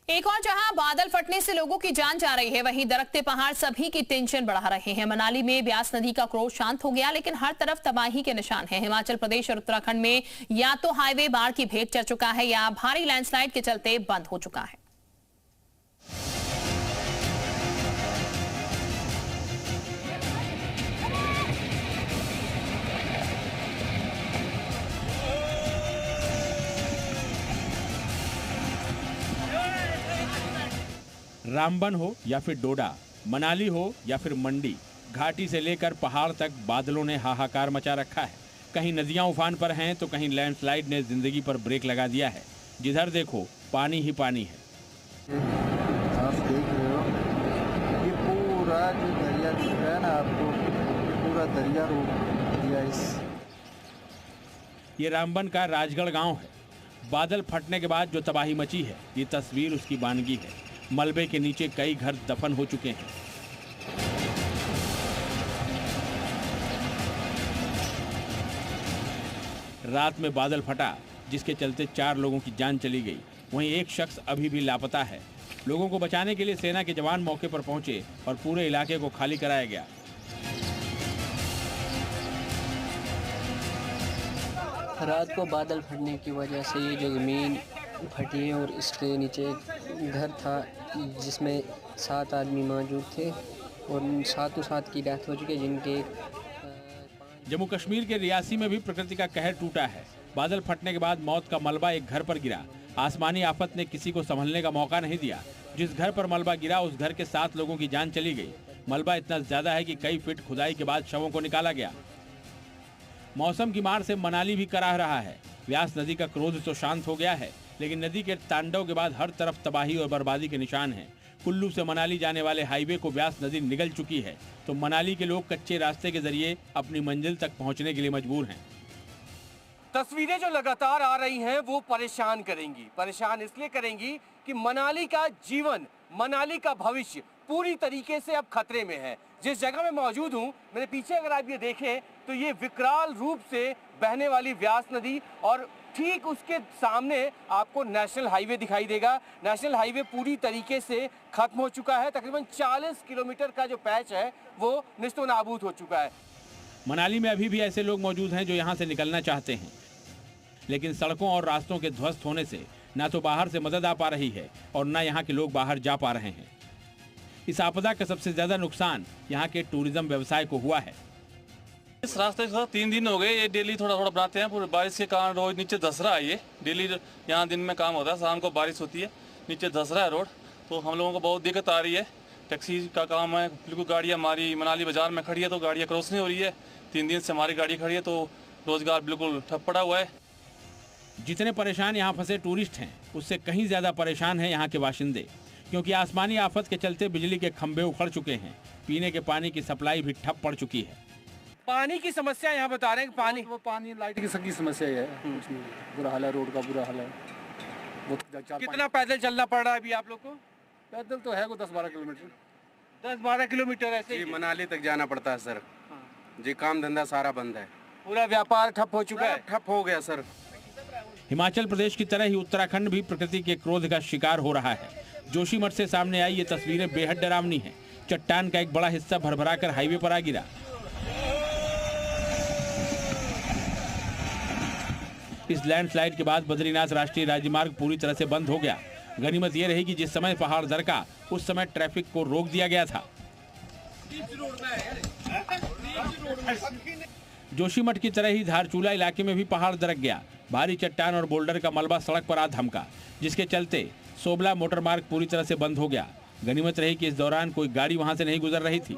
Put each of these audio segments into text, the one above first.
एक और जहां बादल फटने से लोगों की जान जा रही है, वहीं दरकते पहाड़ सभी की टेंशन बढ़ा रहे हैं। मनाली में ब्यास नदी का क्रोध शांत हो गया, लेकिन हर तरफ तबाही के निशान हैं। हिमाचल प्रदेश और उत्तराखंड में या तो हाईवे बाढ़ की भेंट चढ़ चुका है या भारी लैंडस्लाइड के चलते बंद हो चुका है। रामबन हो या फिर डोडा, मनाली हो या फिर मंडी, घाटी से लेकर पहाड़ तक बादलों ने हाहाकार मचा रखा है। कहीं नदियां उफान पर हैं तो कहीं लैंडस्लाइड ने जिंदगी पर ब्रेक लगा दिया है। जिधर देखो पानी ही पानी है। आप देख रहे हो ये पूरा जो दरिया दिख रहा है ना आपको, पूरा दरिया रोक दिया इस। ये रामबन का राजगढ़ गांव है। बादल फटने के बाद जो तबाही मची है, ये तस्वीर उसकी बानगी है। मलबे के नीचे कई घर दफन हो चुके हैं। रात में बादल फटा, जिसके चलते 4 लोगों की जान चली गई। वहीं एक शख्स अभी भी लापता है। लोगों को बचाने के लिए सेना के जवान मौके पर पहुंचे और पूरे इलाके को खाली कराया गया। रात को बादल फटने की वजह से ये जो ज़मीन फटी है और इसके नीचे घर था जिसमें 7 आदमी मौजूद थे और 7 की डेथ हो चुकी है, जिनके जम्मू कश्मीर के रियासी में भी प्रकृति का कहर टूटा है। बादल फटने के बाद मौत का मलबा एक घर पर गिरा। आसमानी आफत ने किसी को संभलने का मौका नहीं दिया। जिस घर पर मलबा गिरा उस घर के 7 लोगों की जान चली गई। मलबा इतना ज्यादा है कि कई फीट खुदाई के बाद शवों को निकाला गया। मौसम की मार से मनाली भी कराह रहा है। ब्यास नदी का क्रोध तो शांत हो गया है, लेकिन नदी के तांडव के बाद हर तरफ तबाही और बर्बादी के निशान हैं। कुल्लू से मनाली जाने वाले हाईवे को ब्यास नदी निगल चुकी है, तो मनाली के लोग कच्चे रास्ते के जरिए अपनी मंजिल तक पहुंचने के लिए मजबूर हैं। तस्वीरें जो लगातार आ रही हैं वो परेशान करेंगी। परेशान इसलिए करेंगी कि मनाली का जीवन, मनाली का भविष्य पूरी तरीके से अब खतरे में है। जिस जगह मैं मौजूद हूँ, मेरे पीछे अगर आप ये देखें तो ये विकराल रूप से बहने वाली ब्यास नदी और ठीक उसके सामने आपको नेशनल हाईवे दिखाई देगा। नेशनल हाईवे पूरी तरीके से खत्म हो चुका है। तकरीबन 40 किलोमीटर का जो पैच है वो निस्तो नाबूद हो चुका है। मनाली में अभी भी ऐसे लोग मौजूद हैं जो यहाँ से निकलना चाहते हैं, लेकिन सड़कों और रास्तों के ध्वस्त होने से न तो बाहर से मदद आ पा रही है और न यहाँ के लोग बाहर जा पा रहे हैं। इस आपदा का सबसे ज्यादा नुकसान यहाँ के टूरिज्म व्यवसाय को हुआ है। इस रास्ते से 3 दिन हो गए, ये डेली थोड़ा थोड़ा बनाते हैं। पूरे बारिश के कारण रोड नीचे धस रहा है। ये डेली यहाँ दिन में काम होता है, शाम को बारिश होती है, नीचे धस रहा है रोड। तो हम लोगों को बहुत दिक्कत आ रही है। टैक्सी का काम है, बिल्कुल गाड़ियाँ हमारी मनाली बाजार में खड़ी है तो गाड़ियाँ क्रॉस नहीं हो रही है। 3 दिन से हमारी गाड़ी खड़ी है तो रोजगार बिल्कुल ठप पड़ा हुआ है। जितने परेशान यहाँ फंसे टूरिस्ट हैं, उससे कहीं ज्यादा परेशान हैं यहाँ के बाशिंदे, क्योंकि आसमानी आफत के चलते बिजली के खंभे उखड़ चुके हैं। पीने के पानी की सप्लाई भी ठप पड़ चुकी है। पानी की समस्या यहाँ बता रहे हैं कि पानी लाइट की सबकी समस्या है। बुरा हाल है, रोड का बुरा हाल है। कितना पैदल चलना पड़ रहा है अभी आप लोग को? पैदल तो है 10-12 किलोमीटर। 10-12 किलोमीटर ऐसे जी मनाली तक जाना पड़ता है सर। जी काम धंधा सारा बंद है, पूरा व्यापार ठप हो चुका है। ठप हो गया सर। हिमाचल प्रदेश की तरह ही उत्तराखंड भी प्रकृति के क्रोध का शिकार हो रहा है। जोशीमठ से सामने आई ये तस्वीरें बेहद डरावनी हैं। चट्टान का एक बड़ा हिस्सा भरभरा कर हाईवे पर आ गिरा। इस लैंडस्लाइड के बाद बद्रीनाथ राष्ट्रीय राजमार्ग पूरी तरह से बंद हो गया। गनीमत यह रही कि जिस समय पहाड़ दरका उस समय ट्रैफिक को रोक दिया गया था। जोशीमठ की तरह ही धारचूला इलाके में भी पहाड़ दरक गया। भारी चट्टान और बोल्डर का मलबा सड़क पर आ धमका, जिसके चलते सोबला मोटर मार्ग पूरी तरह से बंद हो गया। गनीमत रही कि इस दौरान कोई गाड़ी वहां से नहीं गुजर रही थी।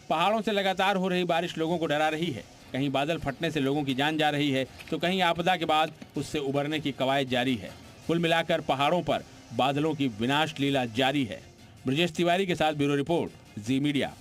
पहाड़ों से लगातार हो रही बारिश लोगों को डरा रही है। कहीं बादल फटने से लोगों की जान जा रही है तो कहीं आपदा के बाद उससे उबरने की कवायद जारी है। कुल मिलाकर पहाड़ों पर बादलों की विनाश लीला जारी है। ब्रजेश तिवारी के साथ ब्यूरो रिपोर्ट, जी मीडिया।